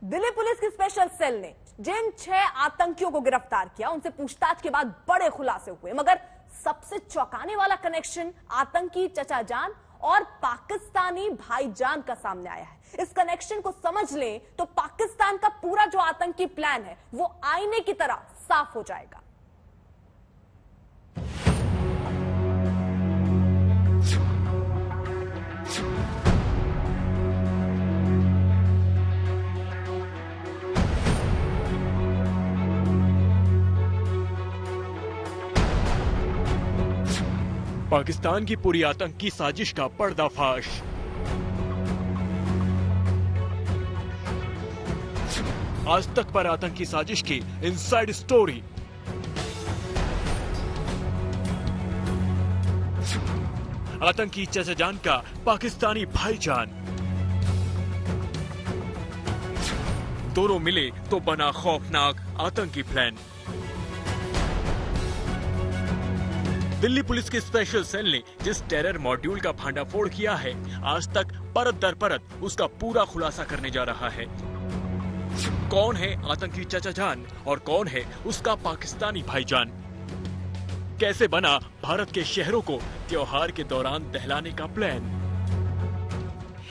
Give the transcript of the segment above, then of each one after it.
Delhi police की special cell ने जिन 6 आतंकियों को गिरफ्तार किया उनसे पूछताछ के बाद बड़े खुलासे हुए, मगर सबसे चौंकाने वाला कनेक्शन आतंकी चचा जान और पाकिस्तानी भाईजान का सामने आया है। इस कनेक्शन को समझ लें तो पाकिस्तान का पूरा जो आतंकी प्लान है वो आईने की तरह साफ हो जाएगा। पाकिस्तान की पूरी आतंकी साजिश का पर्दाफाश। आज तक पर आतंकी साजिश की इनसाइड स्टोरी। आतंकी चचा जान का पाकिस्तानी भाईजान, दोनों मिले तो बना खौफनाक आतंकी प्लान। दिल्ली पुलिस की स्पेशल सेल ने जिस टेरर मॉड्यूल का भांडाफोड़ किया है, आज तक परत दर परत उसका पूरा खुलासा करने जा रहा है। कौन है आतंकी चचा जान और कौन है उसका पाकिस्तानी भाईजान? कैसे बना भारत के शहरों को त्योहार के दौरान दहलाने का प्लान?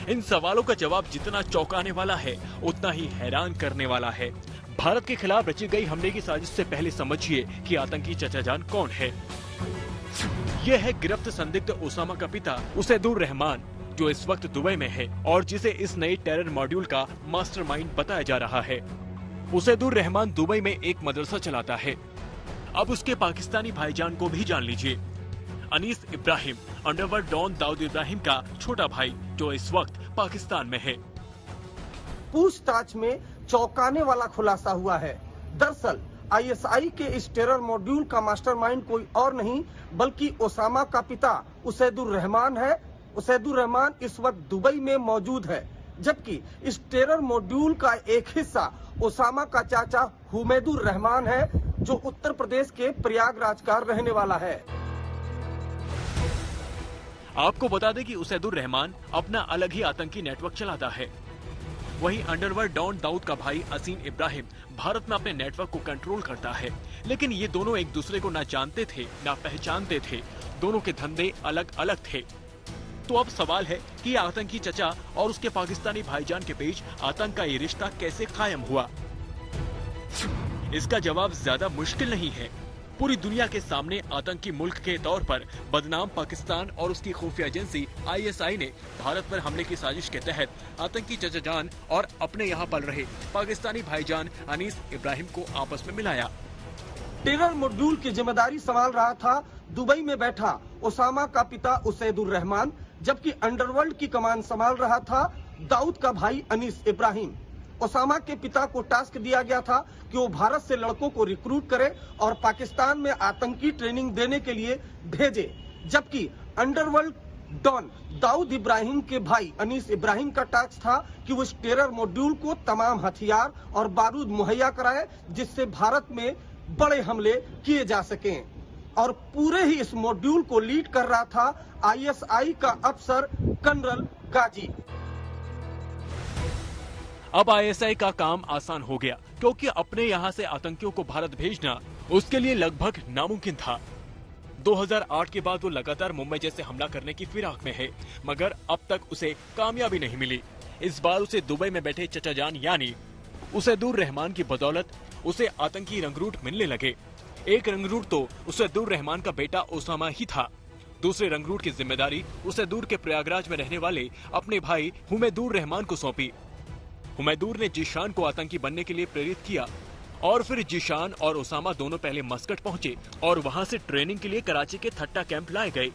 इन सवालों का जवाब जितना चौंकाने वाला है उतना ही हैरान करने वाला है। भारत के खिलाफ रची गई हमले की साजिश से पहले समझिए कि आतंकी चचा जान कौन है। यह है गिरफ्त संदिग्ध ओसामा का पिता उसैदुर रहमान, जो इस वक्त दुबई में है और जिसे इस नए टेरर मॉड्यूल का मास्टरमाइंड बताया जा रहा है। उसैदुर रहमान दुबई में एक मदरसा चलाता है। अब उसके पाकिस्तानी भाईजान को भी जान लीजिए। अनीस इब्राहिम, अंडरवर्ल्ड डॉन दाऊद इब्राहिम का छोटा भाई, जो इस वक्त पाकिस्तान में है। पूछताछ में चौंकाने वाला खुलासा हुआ है। दरअसल आईएसआई के इस टेरर मॉड्यूल का मास्टरमाइंड कोई और नहीं बल्कि ओसामा का पिता उसैदुर रहमान है। उसैदुर रहमान इस वक्त दुबई में मौजूद है, जबकि इस टेरर मॉड्यूल का एक हिस्सा ओसामा का चाचा हुमैदुर रहमान है, जो उत्तर प्रदेश के प्रयागराज का रहने वाला है। आपको बता दें कि उसैदुर रहमान अपना अलग ही आतंकी नेटवर्क चलाता है। वहीं अंडरवर्ल्ड डॉन दाऊद का भाई असीम इब्राहिम भारत में अपने नेटवर्क को कंट्रोल करता है। लेकिन ये दोनों एक दूसरे को ना जानते थे ना पहचानते थे, दोनों के धंधे अलग अलग थे। तो अब सवाल है कि आतंकी चचा और उसके पाकिस्तानी भाईजान के बीच आतंक का ये रिश्ता कैसे कायम हुआ? इसका जवाब ज्यादा मुश्किल नहीं है। पूरी दुनिया के सामने आतंकी मुल्क के तौर पर बदनाम पाकिस्तान और उसकी खुफिया एजेंसी आईएसआई ने भारत पर हमले की साजिश के तहत आतंकी चचा जान और अपने यहाँ पल रहे पाकिस्तानी भाईजान अनीस इब्राहिम को आपस में मिलाया। टेरर मॉड्यूल की जिम्मेदारी संभाल रहा था दुबई में बैठा ओसामा का पिता उसैदुर रहमान, जबकि अंडरवर्ल्ड की कमान संभाल रहा था दाऊद का भाई अनीस इब्राहिम। ओसामा के पिता को टास्क दिया गया था कि वो भारत से लड़कों को रिक्रूट करे और पाकिस्तान में आतंकी ट्रेनिंग देने के लिए भेजे, जबकि अंडरवर्ल्ड डॉन दाऊद इब्राहिम के भाई अनीस इब्राहिम का टास्क था कि वो इस टेरर मॉड्यूल को तमाम हथियार और बारूद मुहैया कराए, जिससे भारत में बड़े हमले किए जा सकें। और पूरे ही इस मॉड्यूल को लीड कर रहा था आईएसआई का अफसर कर्नल गाजी। अब आईएसआई का काम आसान हो गया, क्योंकि अपने यहाँ से आतंकियों को भारत भेजना उसके लिए लगभग नामुमकिन था। 2008 के बाद वो लगातार मुंबई जैसे हमला करने की फिराक में है, मगर अब तक उसे कामयाबी नहीं मिली। इस बार उसे दुबई में बैठे चचा जान यानी उसैदुर रहमान की बदौलत उसे आतंकी रंगरूट मिलने लगे। एक रंगरूट तो उसैदुर रहमान का बेटा ओसामा ही था। दूसरे रंगरूट की जिम्मेदारी उसैदुर के प्रयागराज में रहने वाले अपने भाई हुमैदुर रहमान को सौंपी। हुमैदुर ने जीशान को आतंकी बनने के लिए प्रेरित किया और फिर जीशान और ओसामा दोनों पहले मस्कट पहुंचे और वहां से ट्रेनिंग के लिए कराची के थट्टा कैंप लाए गए।